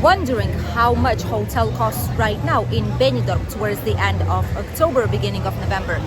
wondering how much hotel costs right now in Benidorm towards the end of October, beginning of November,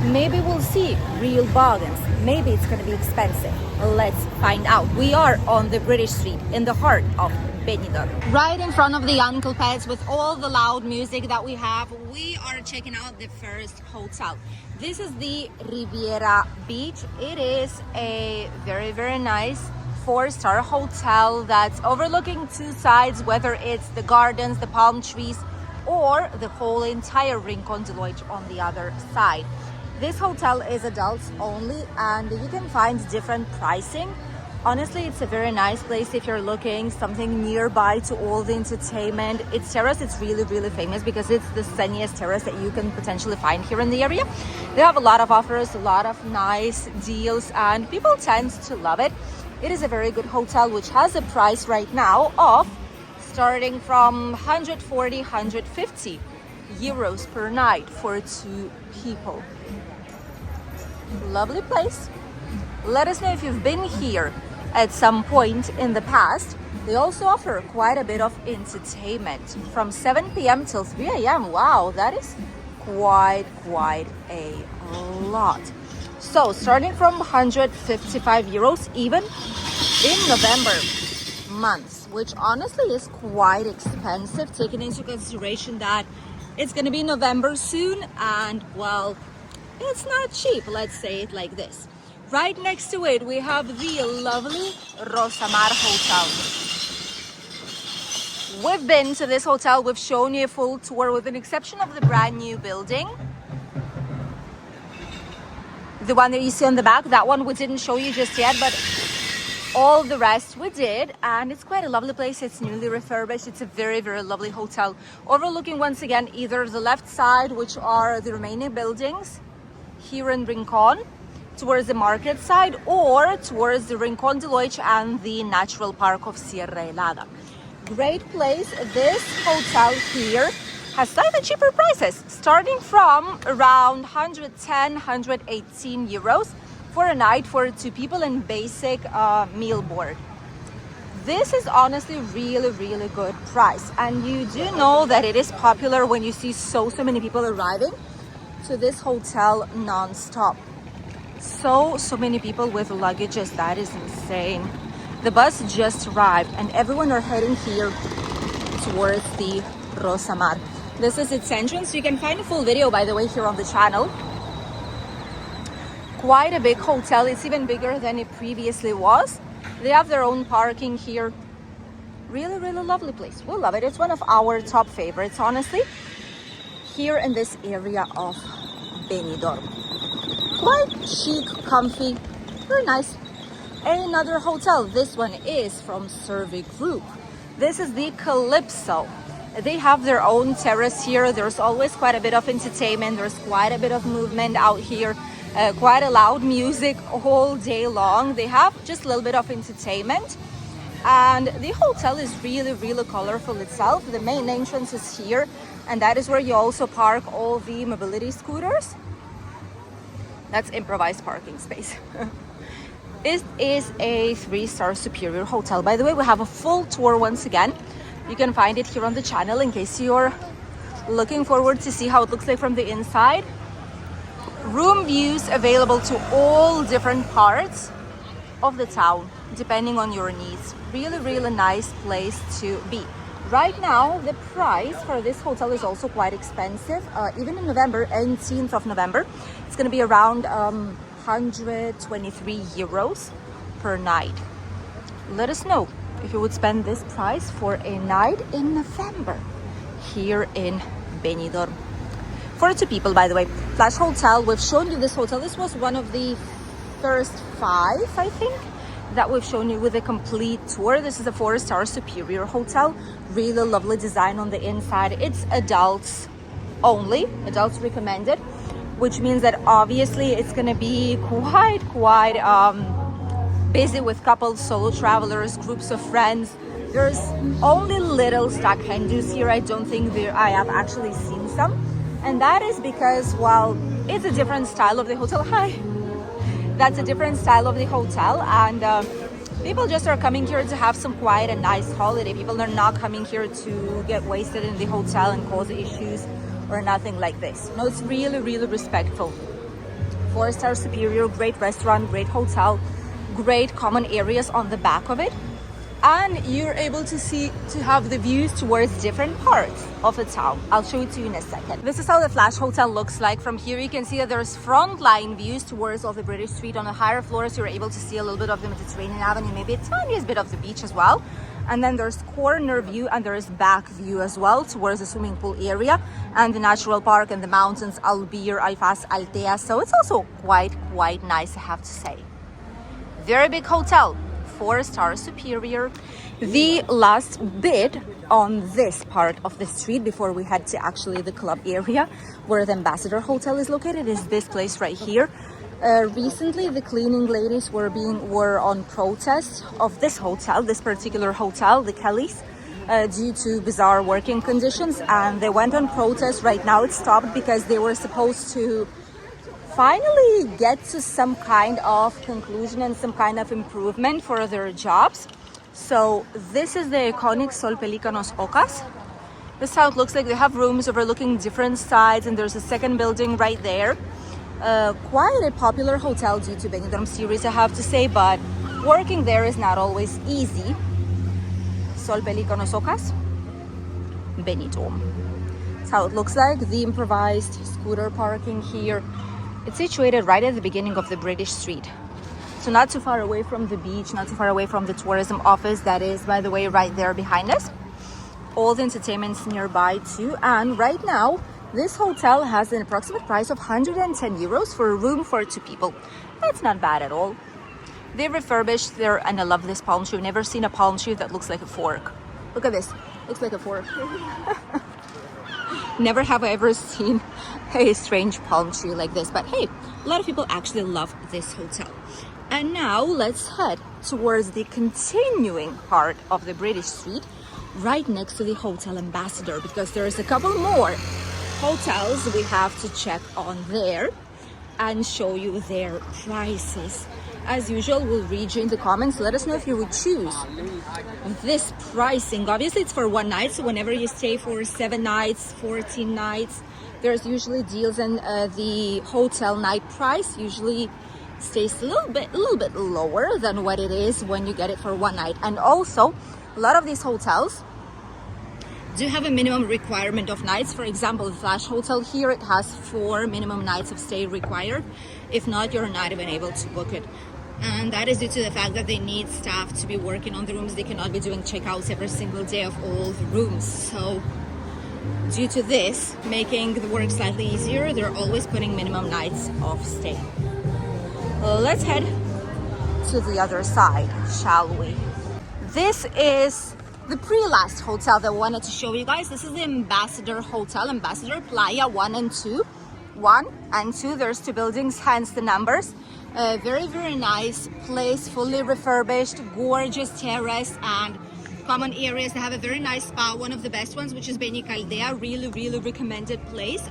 maybe we'll see real bargains. Maybe it's going to be expensive. Let's find out. We are on the British Street in the heart of Benidorm. Right in front of the Uncle Pets with all the loud music that we have, we are checking out the first hotel. This is the Riviera Beach. It is a very, very nice 4-star hotel that's overlooking two sides, whether it's the gardens, the palm trees, or the whole entire Rincon de Loix on the other side. This hotel is adults only, and you can find different pricing. Honestly, it's a very nice place if you're looking something nearby to all the entertainment. Its terrace, it's really, really famous because it's the sunniest terrace that you can potentially find here in the area. They have a lot of offers, a lot of nice deals, and people tend to love it. It is a very good hotel, which has a price right now of starting from 140, 150 euros per night for 2 people. Lovely place. Let us know if you've been here at some point in the past. They also offer quite a bit of entertainment from 7 p.m. till 3 a.m. Wow, that is quite a lot. So starting from 155 euros even in November months, which honestly is quite expensive, taking into consideration that it's going to be November soon, and well, it's not cheap, let's say it like this. Right next to it, we have the lovely Rosamar Hotel. We've been to this hotel, we've shown you a full tour with an exception of the brand new building. The one that you see on the back, that one we didn't show you just yet, but all the rest we did, and it's quite a lovely place. It's newly refurbished. It's a very, very lovely hotel, overlooking once again either the left side, which are the remaining buildings here in Rincon, towards the market side, or towards the Rincon de Loix and the natural park of Sierra Helada. Great place. This hotel here has slightly cheaper prices, starting from around 110, 118 euros for a night for 2 people and basic meal board. This is honestly really, really good price, and you do know that it is popular when you see so many people arriving to this hotel non-stop. So many people with luggages. That is insane. The bus just arrived and everyone are heading here towards the Rosamar. This is its entrance. You can find a full video, by the way, here on the channel. Quite a big hotel. It's even bigger than it previously was. They have their own parking here. Really, really lovely place. We love it. It's one of our top favorites, honestly, here in this area of Benidorm. Quite chic, comfy, very nice. Another hotel. This one is from Survey Group. This is the Calypso. They have their own terrace here. There's always quite a bit of entertainment. There's quite a bit of movement out here. Quite a loud music all day long. They have just a little bit of entertainment. And the hotel is really, really colorful itself. The main entrance is here. And that is where you also park all the mobility scooters. That's improvised parking space. It is a 3-star superior hotel. By the way, we have a full tour once again. You can find it here on the channel in case you're looking forward to see how it looks like from the inside. Room views available to all different parts of the town, depending on your needs. Really, really nice place to be. Right now, the price for this hotel is also quite expensive. Even in November, 18th of November, it's going to be around 123 euros per night. Let us know if you would spend this price for a night in November here in Benidorm. For 2 people, by the way. Flash Hotel, we've shown you this hotel. This was one of the first 5, I think, that we've shown you with a complete tour. This is a 4-star superior hotel. Really lovely design on the inside. It's adults only, adults recommended, which means that obviously it's going to be quite busy with couples, solo travelers, groups of friends. There's only little stuck Hindus here. I don't think I have actually seen some. And that is because, well, it's a different style of the hotel. Hi. That's a different style of the hotel. And People just are coming here to have some quiet and nice holiday. People are not coming here to get wasted in the hotel and cause issues or nothing like this. No, it's really, really respectful. 4-star superior, great restaurant, great hotel, great common areas on the back of it. And you're able to have the views towards different parts of the town. I'll show it to you in a second. This is how the Flash Hotel looks like. From here you can see that there's frontline views towards all the British Street. On the higher floors you're able to see a little bit of the Mediterranean Avenue, maybe a tiniest bit of the beach as well. And then there's corner view and there's back view as well towards the swimming pool area and the natural park and the mountains, Albir, Alfas, Altea. So it's also quite nice, I have to say. Very big hotel. 4-star superior. The last bit on this part of the street before we head to actually the club area where the Ambassador Hotel is located is this place right here. Recently the cleaning ladies were on protest of this hotel, this particular hotel, the Kellys, due to bizarre working conditions, and they went on protest. Right now it's stopped because they were supposed to finally get to some kind of conclusion and some kind of improvement for their jobs. So this is the iconic Pelicanos Ocas. This is how it looks like. They have rooms overlooking different sides, and there's a second building right there. Quite a popular hotel due to Benidorm series, I have to say, but working there is not always easy. Pelicanos Ocas, Benidorm. That's how it looks like. The improvised scooter parking here. It's situated right at the beginning of the British Street. So not too far away from the beach, not too far away from the tourism office that is, by the way, right there behind us. All the entertainment's nearby too. And right now, this hotel has an approximate price of 110 euros for a room for 2 people. That's not bad at all. They refurbished there, and I love this palm tree. I've never seen a palm tree that looks like a fork. Look at this. Looks like a fork. Never have I ever seen a strange palm tree like this, but hey, a lot of people actually love this hotel. And now let's head towards the continuing part of the British Street right next to the Hotel Ambassador, because there's a couple more hotels we have to check on there and show you their prices. As usual, we'll read you in the comments. Let us know if you would choose this pricing. Obviously, it's for 1 night, so whenever you stay for 7 nights, 14 nights, there's usually deals, and the hotel night price usually stays a little bit lower than what it is when you get it for 1 night. And also, a lot of these hotels do have a minimum requirement of nights. For example, the Flash Hotel here, it has 4 minimum nights of stay required. If not, you're not even able to book it. And that is due to the fact that they need staff to be working on the rooms. They cannot be doing checkouts every single day of all the rooms. So due to this, making the work slightly easier, they're always putting minimum nights of stay. Let's head to the other side, shall we? This is the pre-last hotel that I wanted to show you guys. This is the Ambassador Hotel, Ambassador Playa 1 and 2. 1 and 2, there's 2 buildings, hence the numbers. Very nice place, fully refurbished, gorgeous terrace and common areas. They have a very nice spa, one of the best ones, which is Beni Caldea. Really recommended place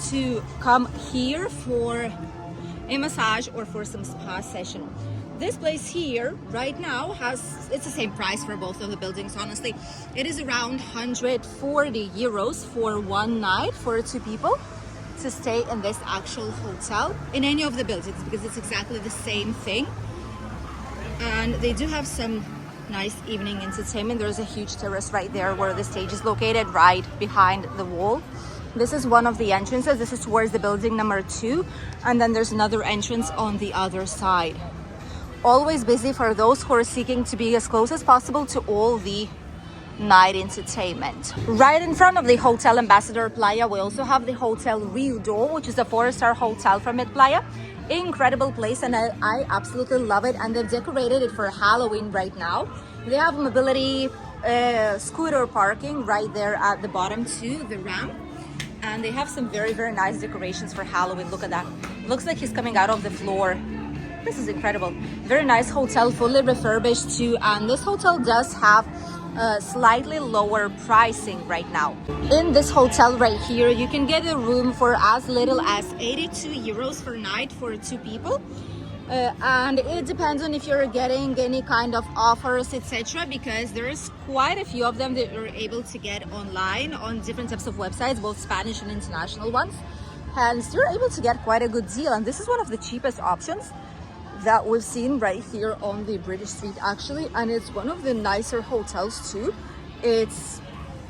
to come here for a massage or for some spa session. This place here right now it's the same price for both of the buildings, honestly. It is around 140 euros for 1 night for 2 people to stay in this actual hotel in any of the buildings, because it's exactly the same thing. And they do have some nice evening entertainment. There's a huge terrace right there where the stage is located, right behind the wall. This is one of the entrances. This is towards the building number 2, and then there's another entrance on the other side. Always busy for those who are seeking to be as close as possible to all the night entertainment. Right in front of the Hotel Ambassador Playa, we also have the Hotel Riudor, which is a 4-star hotel from Playa. Incredible place, and I absolutely love it. And they've decorated it for Halloween right now. They have mobility scooter parking right there at the bottom too, the ramp. And they have some very nice decorations for Halloween. Look at that. Looks like he's coming out of the floor. This is incredible. Very nice hotel, fully refurbished too. And this hotel does have slightly lower pricing right now. In this hotel right here, you can get a room for as little as 82 euros per night for 2 people. And it depends on if you're getting any kind of offers, etc., because there's quite a few of them that you're able to get online on different types of websites, both Spanish and international ones. Hence, you're able to get quite a good deal, and this is one of the cheapest options that we've seen right here on the British Street, actually, and it's one of the nicer hotels too. It's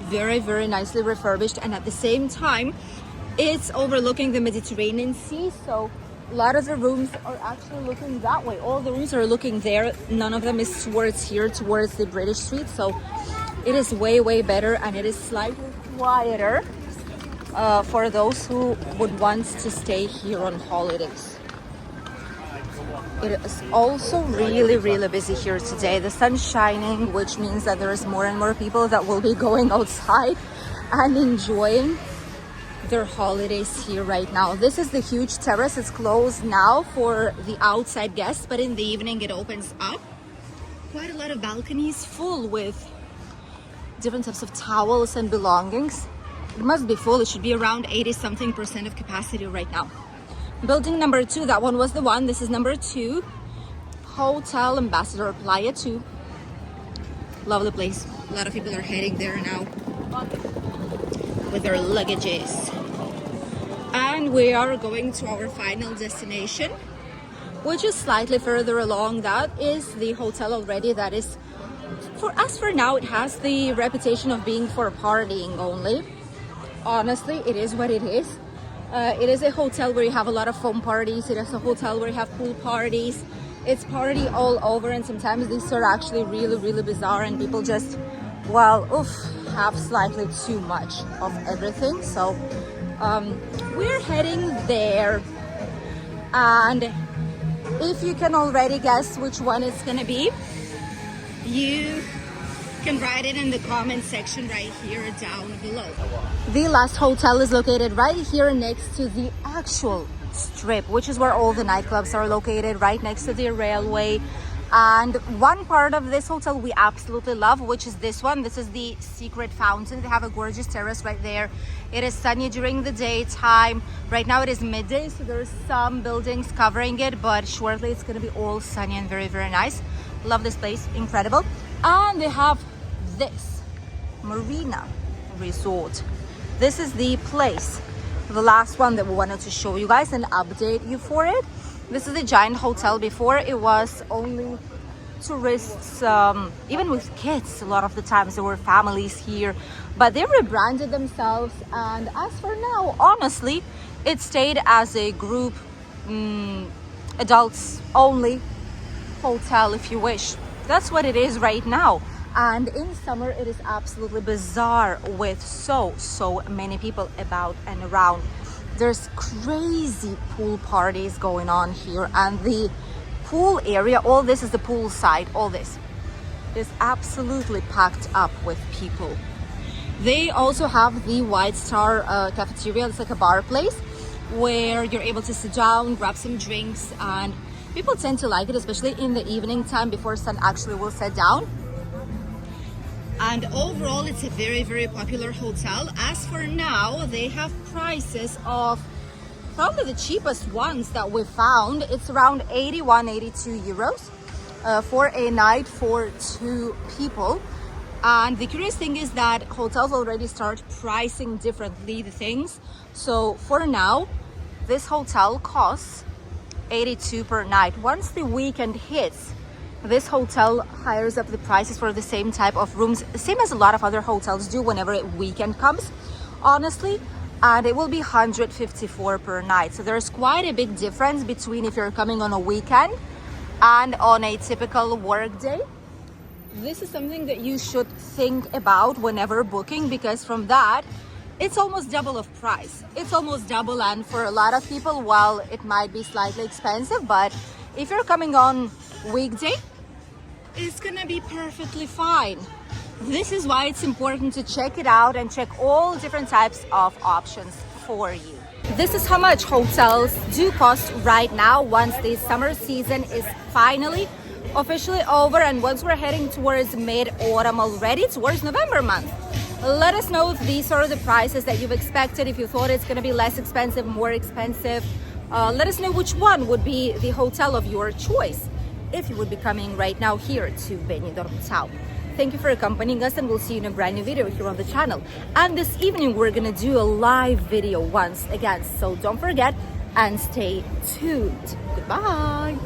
very, very nicely refurbished, and at the same time it's overlooking the Mediterranean Sea, so a lot of the rooms are actually looking that way. All the rooms are looking there. None of them is towards here, towards the British Street. So it is way, way better, and it is slightly quieter for those who would want to stay here on holidays. It is also really, really busy here today. The sun's shining, which means that there is more and more people that will be going outside and enjoying their holidays here right now. This is the huge terrace. It's closed now for the outside guests, but in the evening it opens up. Quite a lot of balconies full with different types of towels and belongings. It must be full. It should be around 80-something% of capacity right now. Building number 2, that one was the one. This is number 2, Hotel Ambassador, Playa 2. Lovely place. A lot of people are heading there now with their luggages. And we are going to our final destination, which is slightly further along. That is the hotel already. That is, for us for now, it has the reputation of being for partying only. Honestly, it is what it is. It is a hotel where you have a lot of foam parties. It is a hotel where you have pool parties. It's party all over, and sometimes these are actually really, really bizarre, and people just, well, have slightly too much of everything. So we're heading there, and if you can already guess which one it's gonna be, you can write it in the comment section right here down below. The last hotel is located right here next to the actual strip, which is where all the nightclubs are located, right next to the railway. And one part of this hotel we absolutely love, which is this one. This is the Secret Fountain. They have a gorgeous terrace right there. It is sunny during the daytime. Right now it is midday, so there's some buildings covering it, but shortly it's going to be all sunny and very, very nice. Love this place, incredible. And they have this Marina Resort. This is the place, the last one that we wanted to show you guys and update you for it. This is a giant hotel. Before it was only tourists, even with kids. A lot of the times there were families here, but they rebranded themselves, and as for now, honestly, it stayed as a group, adults only hotel, if you wish. That's what it is right now. And in summer it is absolutely bizarre with so many people about and around. There's crazy pool parties going on here, and the pool area, all this is the pool side, all this is absolutely packed up with people. They also have the White Star cafeteria. It's like a bar place where you're able to sit down, grab some drinks, and people tend to like it, especially in the evening time before sun actually will set down. And overall, it's a very, very popular hotel. As for now, they have prices of probably the cheapest ones that we found. It's around 81-82 euros for a night for 2 people. And the curious thing is that hotels already start pricing differently the things. So for now, this hotel costs 82 per night. Once the weekend hits, this hotel hires up the prices for the same type of rooms, same as a lot of other hotels do whenever a weekend comes, honestly, and it will be 154 per night. So there's quite a big difference between if you're coming on a weekend and on a typical work day. This is something that you should think about whenever booking, because from that, it's almost double of price. It's almost double, and for a lot of people, well, it might be slightly expensive, but if you're coming on weekday, it's gonna be perfectly fine. This is why it's important to check it out and check all different types of options for you. This is how much hotels do cost right now once the summer season is finally officially over, and once we're heading towards mid-autumn already, towards November month. Let us know if these are the prices that you've expected, if you thought it's going to be less expensive, more expensive, Let us know which one would be the hotel of your choice if you would be coming right now here to Benidorm town. Thank you for accompanying us, and we'll see you in a brand new video here on the channel. And this evening we're gonna do a live video once again, so don't forget and stay tuned. Goodbye.